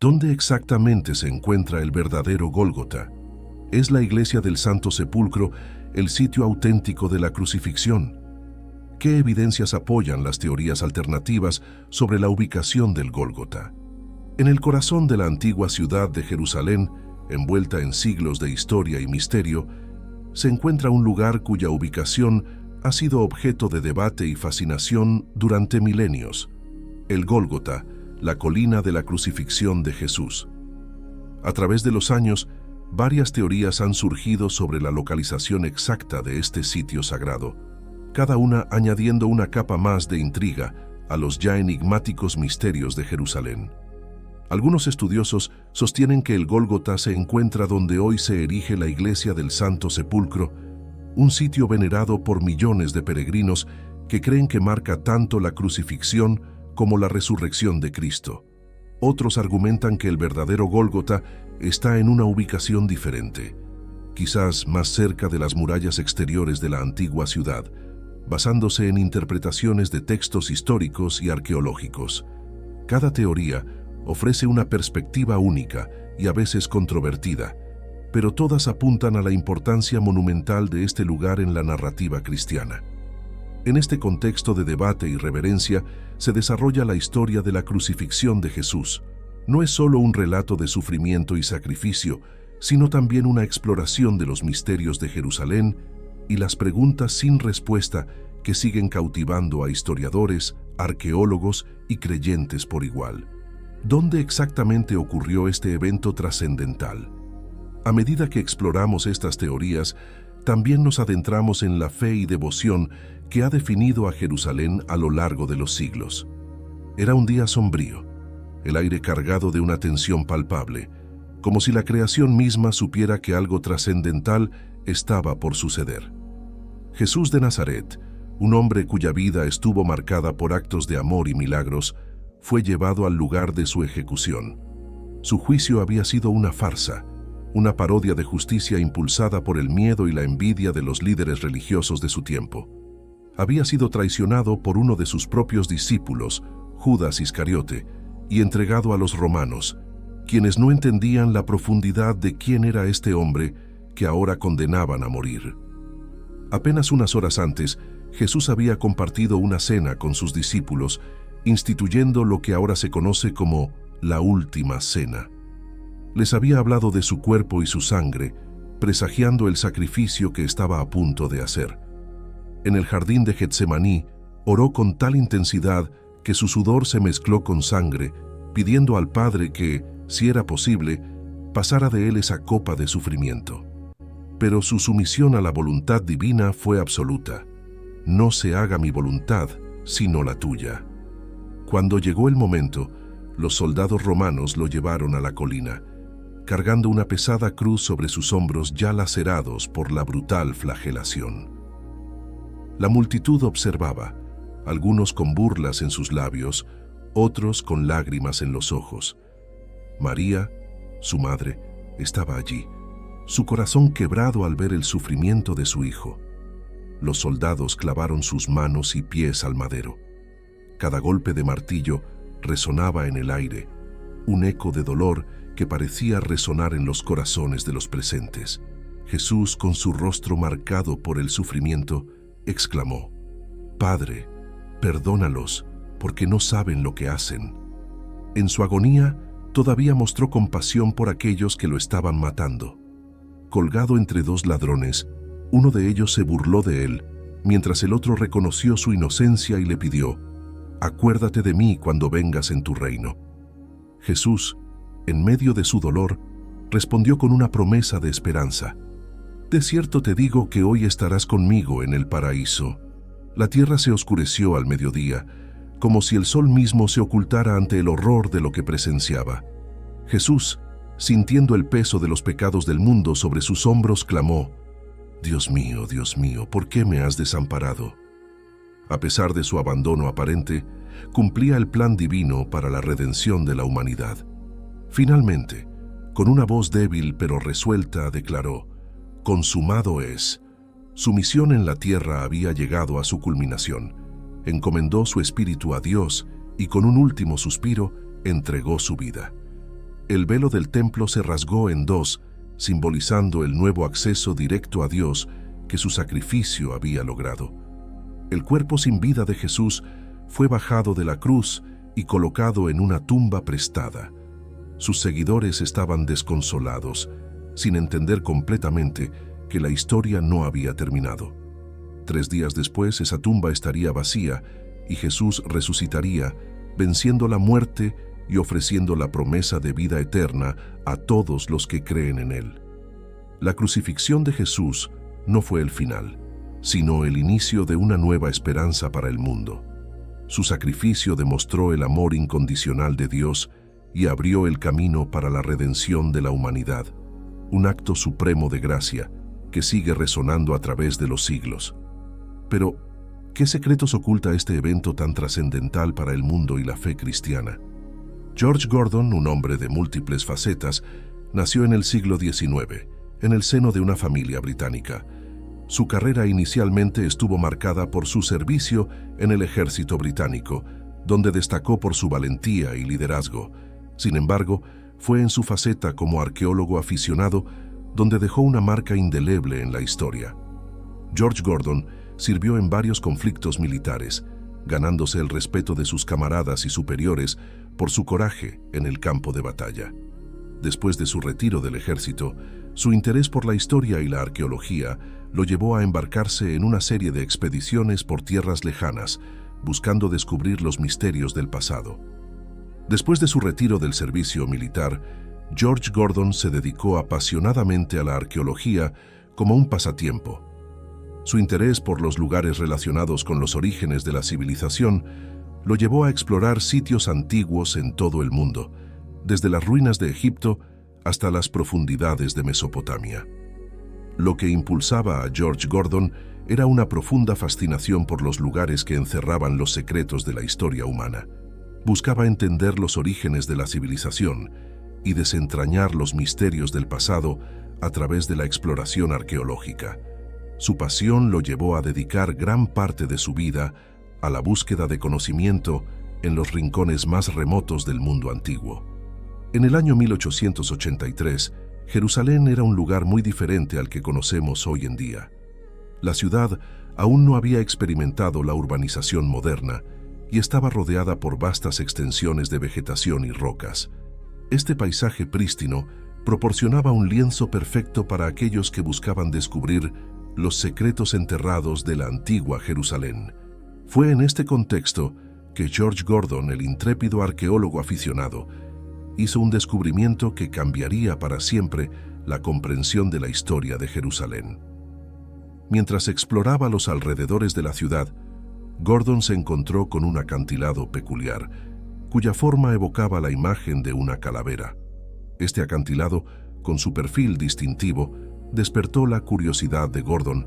¿Dónde exactamente se encuentra el verdadero Gólgota? ¿Es la iglesia del Santo Sepulcro el sitio auténtico de la crucifixión? ¿Qué evidencias apoyan las teorías alternativas sobre la ubicación del Gólgota? En el corazón de la antigua ciudad de Jerusalén, envuelta en siglos de historia y misterio, se encuentra un lugar cuya ubicación ha sido objeto de debate y fascinación durante milenios: el Gólgota, la colina de la crucifixión de Jesús. A través de los años, varias teorías han surgido sobre la localización exacta de este sitio sagrado, cada una añadiendo una capa más de intriga a los ya enigmáticos misterios de Jerusalén. Algunos estudiosos sostienen que el Gólgota se encuentra donde hoy se erige la iglesia del Santo Sepulcro, un sitio venerado por millones de peregrinos que creen que marca tanto la crucifixión como la resurrección de Cristo. Otros argumentan que el verdadero Gólgota está en una ubicación diferente, quizás más cerca de las murallas exteriores de la antigua ciudad, basándose en interpretaciones de textos históricos y arqueológicos. Cada teoría ofrece una perspectiva única y a veces controvertida, pero todas apuntan a la importancia monumental de este lugar en la narrativa cristiana. En este contexto de debate y reverencia se desarrolla la historia de la crucifixión de Jesús. No es solo un relato de sufrimiento y sacrificio, sino también una exploración de los misterios de Jerusalén y las preguntas sin respuesta que siguen cautivando a historiadores, arqueólogos y creyentes por igual. ¿Dónde exactamente ocurrió este evento trascendental? A medida que exploramos estas teorías, también nos adentramos en la fe y devoción que ha definido a Jerusalén a lo largo de los siglos. Era un día sombrío, el aire cargado de una tensión palpable, como si la creación misma supiera que algo trascendental estaba por suceder. Jesús de Nazaret, un hombre cuya vida estuvo marcada por actos de amor y milagros, fue llevado al lugar de su ejecución. Su juicio había sido una farsa, una parodia de justicia impulsada por el miedo y la envidia de los líderes religiosos de su tiempo. Había sido traicionado por uno de sus propios discípulos, Judas Iscariote, y entregado a los romanos, quienes no entendían la profundidad de quién era este hombre que ahora condenaban a morir. Apenas unas horas antes, Jesús había compartido una cena con sus discípulos, instituyendo lo que ahora se conoce como la Última Cena. Les había hablado de su cuerpo y su sangre, presagiando el sacrificio que estaba a punto de hacer. En el jardín de Getsemaní, oró con tal intensidad que su sudor se mezcló con sangre, pidiendo al Padre que, si era posible, pasara de él esa copa de sufrimiento. Pero su sumisión a la voluntad divina fue absoluta. No se haga mi voluntad, sino la tuya. Cuando llegó el momento, los soldados romanos lo llevaron a la colina, cargando una pesada cruz sobre sus hombros ya lacerados por la brutal flagelación. La multitud observaba, algunos con burlas en sus labios, otros con lágrimas en los ojos. María, su madre, estaba allí, su corazón quebrado al ver el sufrimiento de su hijo. Los soldados clavaron sus manos y pies al madero. Cada golpe de martillo resonaba en el aire, un eco de dolor que parecía resonar en los corazones de los presentes. Jesús, con su rostro marcado por el sufrimiento, exclamó: «Padre, perdónalos, porque no saben lo que hacen». En su agonía, todavía mostró compasión por aquellos que lo estaban matando. Colgado entre dos ladrones, uno de ellos se burló de él, mientras el otro reconoció su inocencia y le pidió: «Acuérdate de mí cuando vengas en tu reino». Jesús, en medio de su dolor, respondió con una promesa de esperanza: «De cierto te digo que hoy estarás conmigo en el paraíso». La tierra se oscureció al mediodía, como si el sol mismo se ocultara ante el horror de lo que presenciaba. Jesús, sintiendo el peso de los pecados del mundo sobre sus hombros, clamó: Dios mío, ¿por qué me has desamparado?». A pesar de su abandono aparente, cumplía el plan divino para la redención de la humanidad. Finalmente, con una voz débil pero resuelta, declaró: «Consumado es». Su misión en la tierra había llegado a su culminación. Encomendó su espíritu a Dios y con un último suspiro entregó su vida. el velo del templo se rasgó en dos, simbolizando el nuevo acceso directo a Dios que su sacrificio había logrado. El cuerpo sin vida de Jesús fue bajado de la cruz y colocado en una tumba prestada. Sus seguidores estaban desconsolados, sin entender completamente que la historia no había terminado. 3 días después, esa tumba estaría vacía y Jesús resucitaría, venciendo la muerte y ofreciendo la promesa de vida eterna a todos los que creen en Él. La crucifixión de Jesús no fue el final, sino el inicio de una nueva esperanza para el mundo. Su sacrificio demostró el amor incondicional de Dios y abrió el camino para la redención de la humanidad, un acto supremo de gracia que sigue resonando a través de los siglos. Pero, ¿qué secretos oculta este evento tan trascendental para el mundo y la fe cristiana? George Gordon, un hombre de múltiples facetas, nació en el siglo XIX, en el seno de una familia británica. Su carrera inicialmente estuvo marcada por su servicio en el ejército británico, donde destacó por su valentía y liderazgo. Sin embargo, fue en su faceta como arqueólogo aficionado donde dejó una marca indeleble en la historia. George Gordon sirvió en varios conflictos militares, ganándose el respeto de sus camaradas y superiores por su coraje en el campo de batalla. Después de su retiro del ejército, su interés por la historia y la arqueología lo llevó a embarcarse en una serie de expediciones por tierras lejanas, buscando descubrir los misterios del pasado. Después de su retiro del servicio militar, George Gordon se dedicó apasionadamente a la arqueología como un pasatiempo. Su interés por los lugares relacionados con los orígenes de la civilización lo llevó a explorar sitios antiguos en todo el mundo, desde las ruinas de Egipto hasta las profundidades de Mesopotamia. Lo que impulsaba a George Gordon era una profunda fascinación por los lugares que encerraban los secretos de la historia humana. Buscaba entender los orígenes de la civilización y desentrañar los misterios del pasado a través de la exploración arqueológica. Su pasión lo llevó a dedicar gran parte de su vida a la búsqueda de conocimiento en los rincones más remotos del mundo antiguo. En el año 1883, Jerusalén era un lugar muy diferente al que conocemos hoy en día. La ciudad aún no había experimentado la urbanización moderna y estaba rodeada por vastas extensiones de vegetación y rocas. Este paisaje prístino proporcionaba un lienzo perfecto para aquellos que buscaban descubrir los secretos enterrados de la antigua Jerusalén. Fue en este contexto que George Gordon, el intrépido arqueólogo aficionado, hizo un descubrimiento que cambiaría para siempre la comprensión de la historia de Jerusalén. Mientras exploraba los alrededores de la ciudad, Gordon se encontró con un acantilado peculiar, cuya forma evocaba la imagen de una calavera. Este acantilado, con su perfil distintivo, despertó la curiosidad de Gordon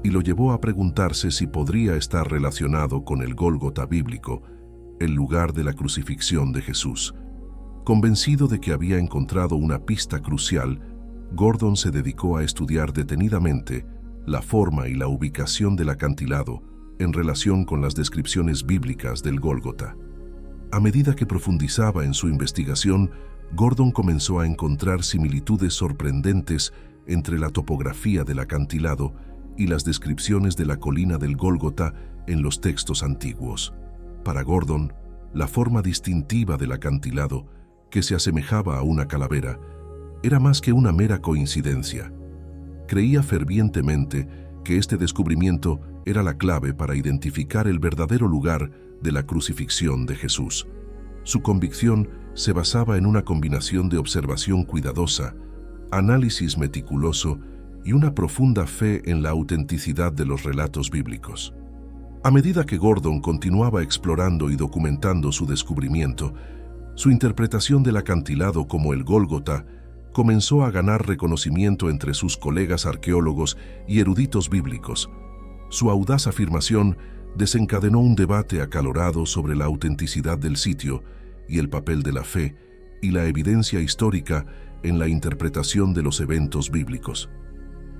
y lo llevó a preguntarse si podría estar relacionado con el Gólgota bíblico, el lugar de la crucifixión de Jesús. Convencido de que había encontrado una pista crucial, Gordon se dedicó a estudiar detenidamente la forma y la ubicación del acantilado en relación con las descripciones bíblicas del Gólgota. A medida que profundizaba en su investigación, Gordon comenzó a encontrar similitudes sorprendentes entre la topografía del acantilado y las descripciones de la colina del Gólgota en los textos antiguos. Para Gordon, la forma distintiva del acantilado, que se asemejaba a una calavera, era más que una mera coincidencia. Creía fervientemente que este descubrimiento era la clave para identificar el verdadero lugar de la crucifixión de Jesús. Su convicción se basaba en una combinación de observación cuidadosa, análisis meticuloso y una profunda fe en la autenticidad de los relatos bíblicos. A medida que Gordon continuaba explorando y documentando su descubrimiento, su interpretación del acantilado como el Gólgota comenzó a ganar reconocimiento entre sus colegas arqueólogos y eruditos bíblicos. Su audaz afirmación desencadenó un debate acalorado sobre la autenticidad del sitio y el papel de la fe y la evidencia histórica en la interpretación de los eventos bíblicos.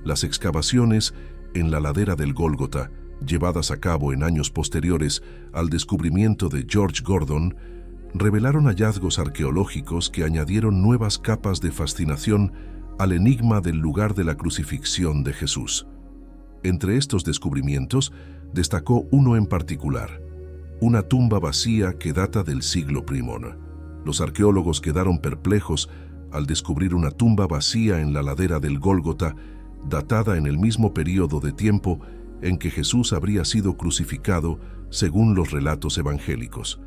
Las excavaciones en la ladera del Gólgota, llevadas a cabo en años posteriores al descubrimiento de George Gordon, revelaron hallazgos arqueológicos que añadieron nuevas capas de fascinación al enigma del lugar de la crucifixión de Jesús. Entre estos descubrimientos, destacó uno en particular: una tumba vacía que data del siglo I. Los arqueólogos quedaron perplejos al descubrir una tumba vacía en la ladera del Gólgota, datada en el mismo período de tiempo en que Jesús habría sido crucificado, según los relatos evangélicos.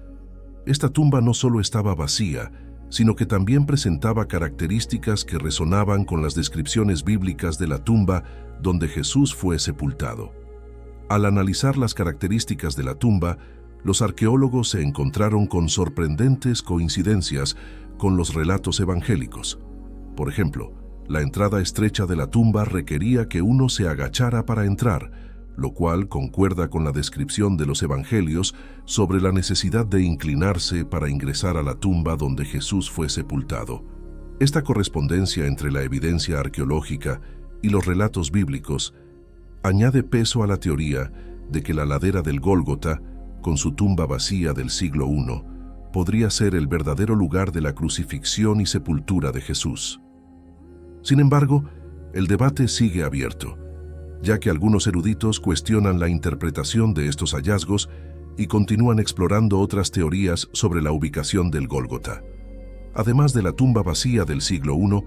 Esta tumba no solo estaba vacía, sino que también presentaba características que resonaban con las descripciones bíblicas de la tumba donde Jesús fue sepultado. Al analizar las características de la tumba, los arqueólogos se encontraron con sorprendentes coincidencias con los relatos evangélicos. Por ejemplo, la entrada estrecha de la tumba requería que uno se agachara para entrar, lo cual concuerda con la descripción de los evangelios sobre la necesidad de inclinarse para ingresar a la tumba donde Jesús fue sepultado. Esta correspondencia entre la evidencia arqueológica y los relatos bíblicos añade peso a la teoría de que la ladera del Gólgota, con su tumba vacía del siglo I, podría ser el verdadero lugar de la crucifixión y sepultura de Jesús. Sin embargo, el debate sigue abierto, ya que algunos eruditos cuestionan la interpretación de estos hallazgos y continúan explorando otras teorías sobre la ubicación del Gólgota. Además de la tumba vacía del siglo I,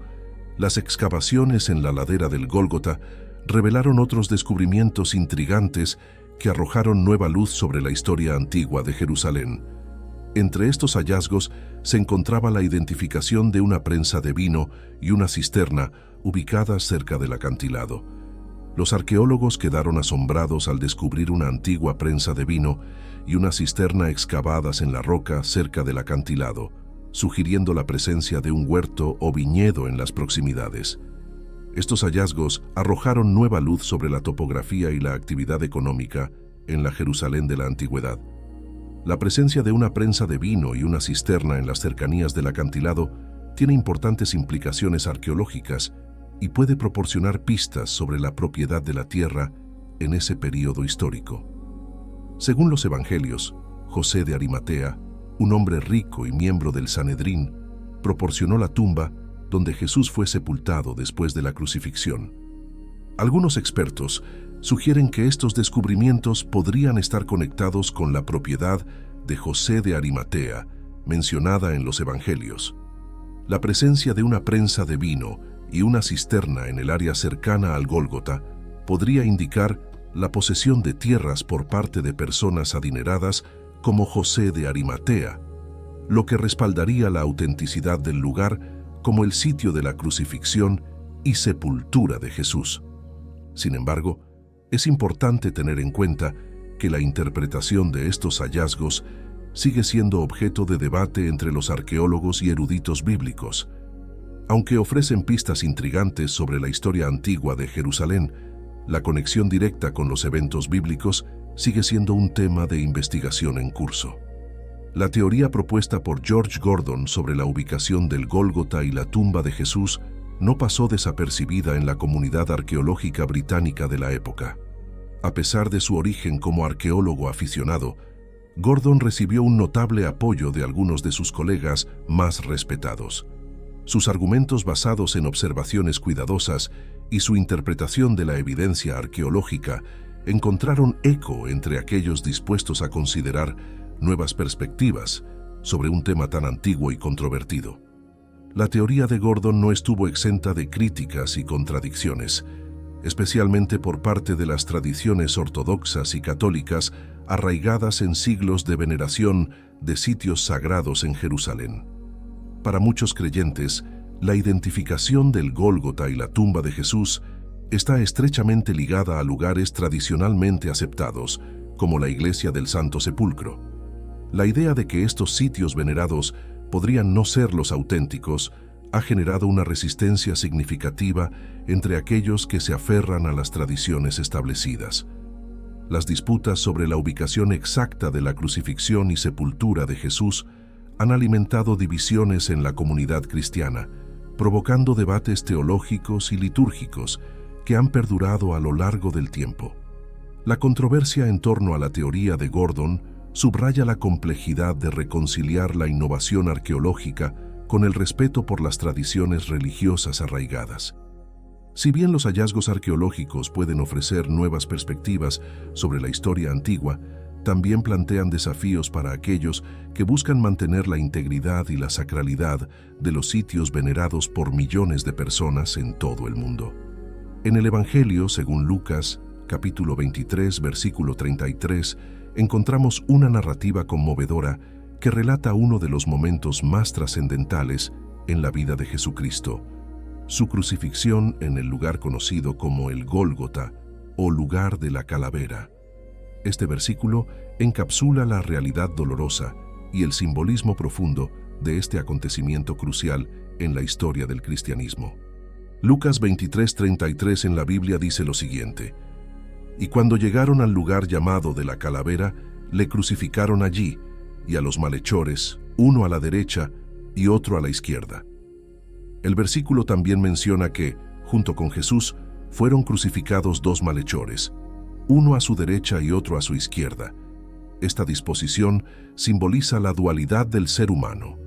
las excavaciones en la ladera del Gólgota revelaron otros descubrimientos intrigantes que arrojaron nueva luz sobre la historia antigua de Jerusalén. Entre estos hallazgos se encontraba la identificación de una prensa de vino y una cisterna ubicadas cerca del acantilado. Los arqueólogos quedaron asombrados al descubrir una antigua prensa de vino y una cisterna excavadas en la roca cerca del acantilado, sugiriendo la presencia de un huerto o viñedo en las proximidades. Estos hallazgos arrojaron nueva luz sobre la topografía y la actividad económica en la Jerusalén de la antigüedad. La presencia de una prensa de vino y una cisterna en las cercanías del acantilado tiene importantes implicaciones arqueológicas y puede proporcionar pistas sobre la propiedad de la tierra en ese período histórico. Según los evangelios, José de Arimatea, un hombre rico y miembro del Sanedrín, proporcionó la tumba donde Jesús fue sepultado después de la crucifixión. Algunos expertos sugieren que estos descubrimientos podrían estar conectados con la propiedad de José de Arimatea, mencionada en los evangelios. La presencia de una prensa de vino y una cisterna en el área cercana al Gólgota podría indicar la posesión de tierras por parte de personas adineradas como José de Arimatea, lo que respaldaría la autenticidad del lugar como el sitio de la crucifixión y sepultura de Jesús. Sin embargo, es importante tener en cuenta que la interpretación de estos hallazgos sigue siendo objeto de debate entre los arqueólogos y eruditos bíblicos. Aunque ofrecen pistas intrigantes sobre la historia antigua de Jerusalén, la conexión directa con los eventos bíblicos sigue siendo un tema de investigación en curso. La teoría propuesta por George Gordon sobre la ubicación del Gólgota y la tumba de Jesús no pasó desapercibida en la comunidad arqueológica británica de la época. A pesar de su origen como arqueólogo aficionado, Gordon recibió un notable apoyo de algunos de sus colegas más respetados. Sus argumentos basados en observaciones cuidadosas y su interpretación de la evidencia arqueológica encontraron eco entre aquellos dispuestos a considerar nuevas perspectivas sobre un tema tan antiguo y controvertido. La teoría de Gordon no estuvo exenta de críticas y contradicciones, especialmente por parte de las tradiciones ortodoxas y católicas arraigadas en siglos de veneración de sitios sagrados en Jerusalén. Para muchos creyentes, la identificación del Gólgota y la tumba de Jesús está estrechamente ligada a lugares tradicionalmente aceptados, como la Iglesia del Santo Sepulcro. La idea de que estos sitios venerados podrían no ser los auténticos ha generado una resistencia significativa entre aquellos que se aferran a las tradiciones establecidas. Las disputas sobre la ubicación exacta de la crucifixión y sepultura de Jesús han alimentado divisiones en la comunidad cristiana, provocando debates teológicos y litúrgicos que han perdurado a lo largo del tiempo. La controversia en torno a la teoría de Gordon subraya la complejidad de reconciliar la innovación arqueológica con el respeto por las tradiciones religiosas arraigadas. Si bien los hallazgos arqueológicos pueden ofrecer nuevas perspectivas sobre la historia antigua, también plantean desafíos para aquellos que buscan mantener la integridad y la sacralidad de los sitios venerados por millones de personas en todo el mundo. En el Evangelio, según Lucas, capítulo 23, versículo 33, encontramos una narrativa conmovedora que relata uno de los momentos más trascendentales en la vida de Jesucristo, su crucifixión en el lugar conocido como el Gólgota o lugar de la calavera. Este versículo encapsula la realidad dolorosa y el simbolismo profundo de este acontecimiento crucial en la historia del cristianismo. Lucas 23:33 en la Biblia dice lo siguiente: «Y cuando llegaron al lugar llamado de la calavera, le crucificaron allí, y a los malhechores, uno a la derecha y otro a la izquierda». El versículo también menciona que, junto con Jesús, fueron crucificados dos malhechores, uno a su derecha y otro a su izquierda. Esta disposición simboliza la dualidad del ser humano,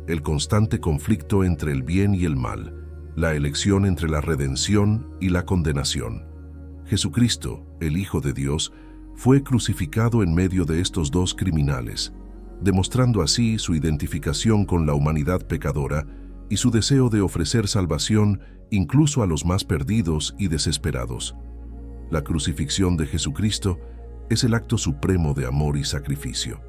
el constante conflicto entre el bien y el mal, la elección entre la redención y la condenación. Jesucristo, el Hijo de Dios, fue crucificado en medio de estos dos criminales, demostrando así su identificación con la humanidad pecadora y su deseo de ofrecer salvación incluso a los más perdidos y desesperados. La crucifixión de Jesucristo es el acto supremo de amor y sacrificio.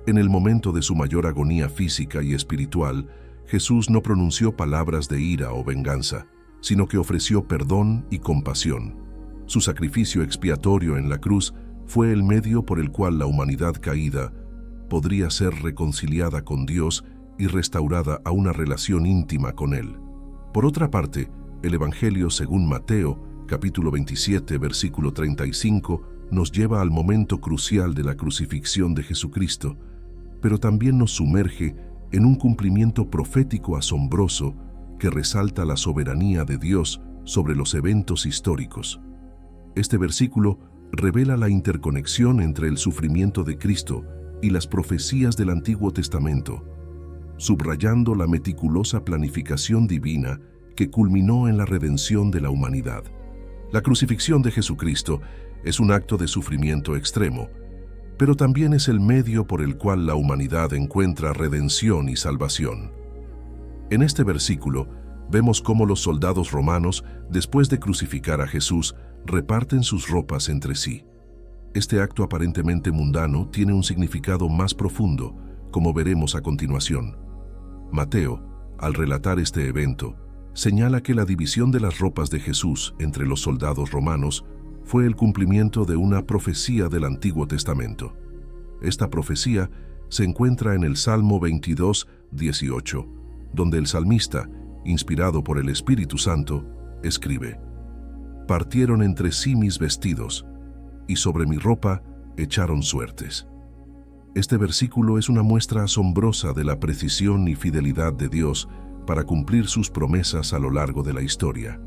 En el momento de su mayor agonía física y espiritual, Jesús no pronunció palabras de ira o venganza, sino que ofreció perdón y compasión. Su sacrificio expiatorio en la cruz fue el medio por el cual la humanidad caída podría ser reconciliada con Dios y restaurada a una relación íntima con Él. Por otra parte, el Evangelio según Mateo, capítulo 27, versículo 35, nos lleva al momento crucial de la crucifixión de Jesucristo, pero también nos sumerge en un cumplimiento profético asombroso que resalta la soberanía de Dios sobre los eventos históricos. Este versículo revela la interconexión entre el sufrimiento de Cristo y las profecías del Antiguo Testamento, subrayando la meticulosa planificación divina que culminó en la redención de la humanidad. La crucifixión de Jesucristo es un acto de sufrimiento extremo, pero también es el medio por el cual la humanidad encuentra redención y salvación. En este versículo vemos cómo los soldados romanos, después de crucificar a Jesús, reparten sus ropas entre sí. Este acto aparentemente mundano tiene un significado más profundo, como veremos a continuación. Mateo, al relatar este evento, señala que la división de las ropas de Jesús entre los soldados romanos fue el cumplimiento de una profecía del Antiguo Testamento. Esta profecía se encuentra en el Salmo 22, 18, donde el salmista, inspirado por el Espíritu Santo, escribe: «Partieron entre sí mis vestidos, y sobre mi ropa echaron suertes». Este versículo es una muestra asombrosa de la precisión y fidelidad de Dios para cumplir sus promesas a lo largo de la historia.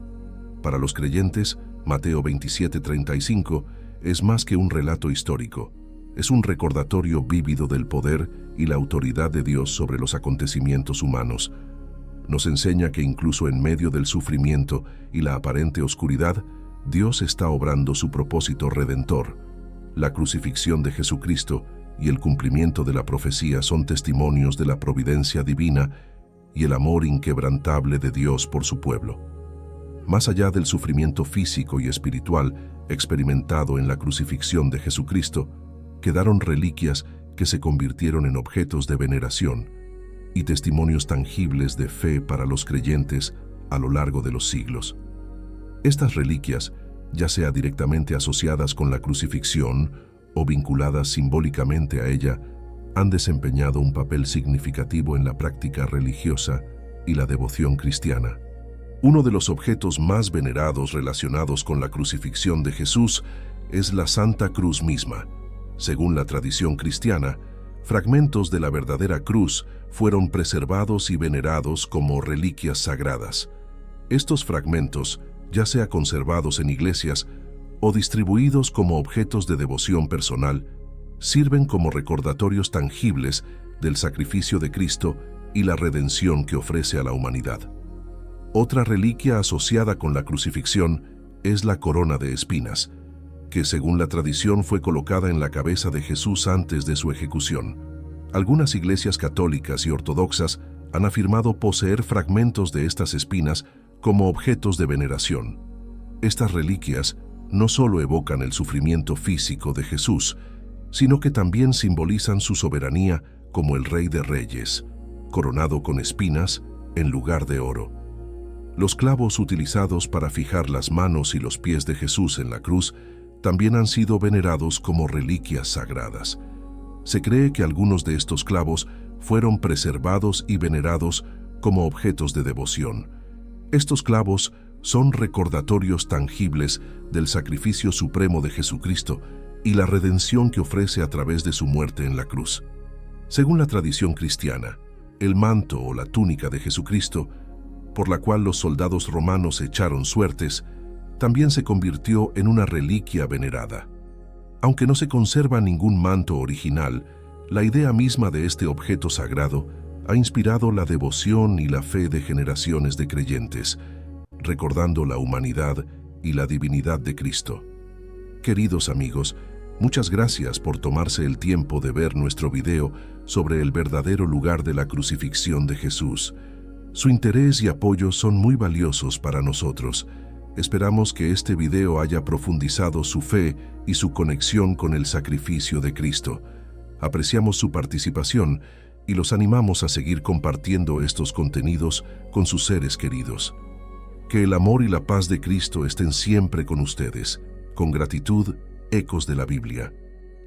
Para los creyentes, Mateo 27:35 es más que un relato histórico, es un recordatorio vívido del poder y la autoridad de Dios sobre los acontecimientos humanos. Nos enseña que incluso en medio del sufrimiento y la aparente oscuridad, Dios está obrando su propósito redentor. La crucifixión de Jesucristo y el cumplimiento de la profecía son testimonios de la providencia divina y el amor inquebrantable de Dios por su pueblo. Más allá del sufrimiento físico y espiritual experimentado en la crucifixión de Jesucristo, quedaron reliquias que se convirtieron en objetos de veneración y testimonios tangibles de fe para los creyentes a lo largo de los siglos. Estas reliquias, ya sea directamente asociadas con la crucifixión o vinculadas simbólicamente a ella, han desempeñado un papel significativo en la práctica religiosa y la devoción cristiana. Uno de los objetos más venerados relacionados con la crucifixión de Jesús es la Santa Cruz misma. Según la tradición cristiana, fragmentos de la verdadera cruz fueron preservados y venerados como reliquias sagradas. Estos fragmentos, ya sea conservados en iglesias o distribuidos como objetos de devoción personal, sirven como recordatorios tangibles del sacrificio de Cristo y la redención que ofrece a la humanidad. Otra reliquia asociada con la crucifixión es la corona de espinas, que según la tradición fue colocada en la cabeza de Jesús antes de su ejecución. Algunas iglesias católicas y ortodoxas han afirmado poseer fragmentos de estas espinas como objetos de veneración. Estas reliquias no solo evocan el sufrimiento físico de Jesús, sino que también simbolizan su soberanía como el Rey de Reyes, coronado con espinas en lugar de oro. Los clavos utilizados para fijar las manos y los pies de Jesús en la cruz también han sido venerados como reliquias sagradas. Se cree que algunos de estos clavos fueron preservados y venerados como objetos de devoción. Estos clavos son recordatorios tangibles del sacrificio supremo de Jesucristo y la redención que ofrece a través de su muerte en la cruz. Según la tradición cristiana, el manto o la túnica de Jesucristo, por la cual los soldados romanos echaron suertes, también se convirtió en una reliquia venerada. Aunque no se conserva ningún manto original, la idea misma de este objeto sagrado ha inspirado la devoción y la fe de generaciones de creyentes, recordando la humanidad y la divinidad de Cristo. Queridos amigos, muchas gracias por tomarse el tiempo de ver nuestro video sobre el verdadero lugar de la crucifixión de Jesús. Su interés y apoyo son muy valiosos para nosotros. Esperamos que este video haya profundizado su fe y su conexión con el sacrificio de Cristo. Apreciamos su participación y los animamos a seguir compartiendo estos contenidos con sus seres queridos. Que el amor y la paz de Cristo estén siempre con ustedes. Con gratitud, Ecos de la Biblia.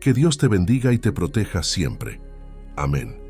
Que Dios te bendiga y te proteja siempre. Amén.